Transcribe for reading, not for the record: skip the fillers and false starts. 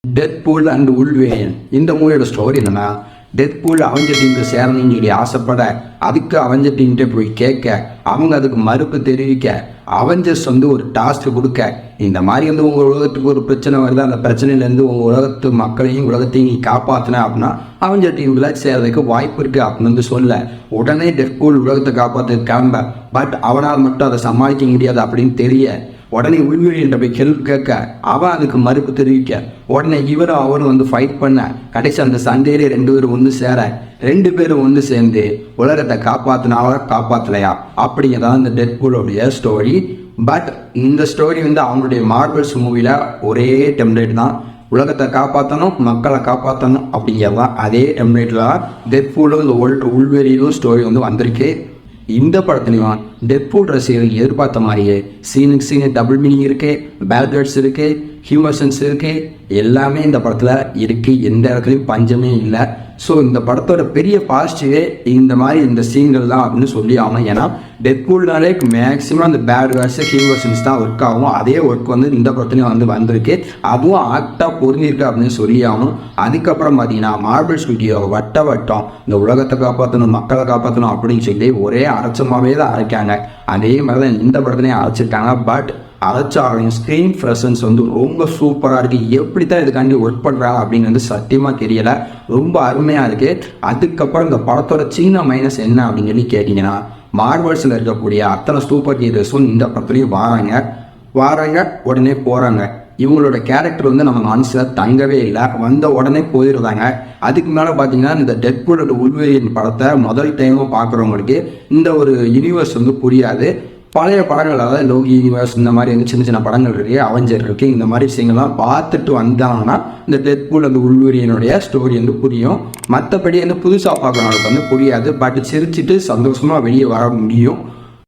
Deadpool and உல்வேரியன் இந்த மூவியோட story என்னன்னா, டெட்பூல் அவெஞ்சர் டீமுக்கு சேரணும்னு சொல்லி ஆசைப்பட, அதுக்கு அவெஞ்சர் டீம்கிட்ட போய் கேட்க, அவங்க அதுக்கு மறுப்பு தெரிவிக்க, அவெஞ்சர்ஸ் ஒரு டாஸ்க் கொடுக்க, இந்த மாதிரி உங்கள் உலகத்துக்கு ஒரு பிரச்சனை வருது, அந்த பிரச்சனையிலேருந்து உங்கள் உலகத்து மக்களையும் உலகத்தையும் நீ காப்பாற்றின அப்படின்னா அவெஞ்சர் டீமுக்குள்ள சேர்றதுக்கு வாய்ப்பு இருக்குது அப்படின்னு சொல்ல, உடனே டெட்பூல் உலகத்தை காப்பாற்ற கிளம்ப, பட் அவனால் மட்டும் அதை சமாளிக்க முடியாது அப்படின்னு தெரிய, உடனே உள்வெளியிட்ட போய் ஹெல்ப் கேட்க, அவன் அதுக்கு மறுப்பு தெரிவிக்க, உடனே இவரும் அவரும் ஃபைட் பண்ண, கடைசி அந்த சண்டையிலே 2 பேரும் ஒன்று சேர, 2 பேரும் ஒன்று சேர்ந்து உலகத்தை காப்பாற்றினாவா காப்பாற்றலையா அப்படிங்கிறதான் இந்த டெட்பூலோடைய ஸ்டோரி. பட் இந்த ஸ்டோரி அவங்களுடைய மார்வல்ஸ் மூவியில் ஒரே டெம்ப்ளேட் தான். உலகத்தை காப்பாற்றணும், மக்களை காப்பாற்றணும் அப்படிங்கிறதான் அதே டெம்ப்ளேட்டில் தான் டெட்பூலும் இந்த உள்வெளியிலும் ஸ்டோரி வந்திருக்கு. இந்த படத்துலையும் டெட்பூல் ரசிகர்கள் எதிர்பார்த்த மாதிரியே சீனுக்கு டபுள் மீனிங் இருக்குது, பேட் வேர்ட்ஸ் இருக்குது, ஹியூமர் சென்ஸ் இருக்குது, எல்லாமே இந்த படத்தில் இருக்குது. எந்த இடத்துலையும் பஞ்சமே இல்லை. ஸோ இந்த படத்தோட பெரிய பாசிட்டிவே இந்த மாதிரி இந்த சீன்கள் தான் அப்படின்னு சொல்லி ஆகணும். ஏன்னா டெட்பூல்னாலே மேக்ஸிமம் அந்த பேட் வேர்ட்ஸ் ஹியூமர் சென்ஸ் தான் ஒர்க் ஆகும். அதே ஒர்க் இந்த படத்துலையும் வந்திருக்கு. அதுவும் ஆக்டாக பொருந்திருக்கு அப்படின்னு சொல்லி ஆகணும். அதுக்கப்புறம் பார்த்தீங்கன்னா மார்வல் ஸ்டுடியோ வட்டம் இந்த உலகத்தை காப்பாற்றணும், மக்களை காப்பாற்றணும் அப்படின்னு சொல்லி ஒரே அரைச்சமாகவே தான் அரைக்காங்க. அதே மாதிரி தான் இந்த படத்துலையும் அரைச்சிருக்காங்க. பட் அரைச்சாலும் ஸ்க்ரீன் ப்ரெசன்ஸ் ரொம்ப சூப்பராக இருக்குது. எப்படி தான் இதுக்காண்டி ஒர்க் பண்ணுறாங்க அப்படின்னு சத்தியமாக தெரியலை. ரொம்ப அருமையாக இருக்குது. அதுக்கப்புறம் இந்த படத்தோட சின்ன மைனஸ் என்ன அப்படின்னு சொல்லி கேட்டிங்கன்னா, மார்வல்ஸில் இருக்கக்கூடிய அத்தனை சூப்பர் ஹீரோஸும் இந்த படத்துலையும் வராங்க உடனே போகிறாங்க. இவங்களோட கேரக்டர் நம்ம மனசில் தங்கவே இல்லை, வந்த உடனே போயிடுறாங்க. அதுக்கு மேலே பார்த்தீங்கன்னா இந்த டெட்பூலோட உள்வெளியின் படத்தை முதல் டைமும் பார்க்குறவங்களுக்கு இந்த ஒரு யூனிவர்ஸ் புரியாது. பழைய படங்கள், அதாவது லோகி யூனிவர்ஸ் இந்த மாதிரி சின்ன சின்ன படங்கள் இருக்குது, அவெஞ்சர் இருக்குது, இந்த மாதிரி விஷயங்கள்லாம் பார்த்துட்டு வந்தாங்கன்னா இந்த டெட்பூல் உள்வெளியினுடைய ஸ்டோரி புரியும். மற்றபடி புதுசாக பார்க்குறவங்களுக்கு புரியாது. பட் சிரிச்சுட்டு சந்தோஷமாக வெளியே வர முடியும்.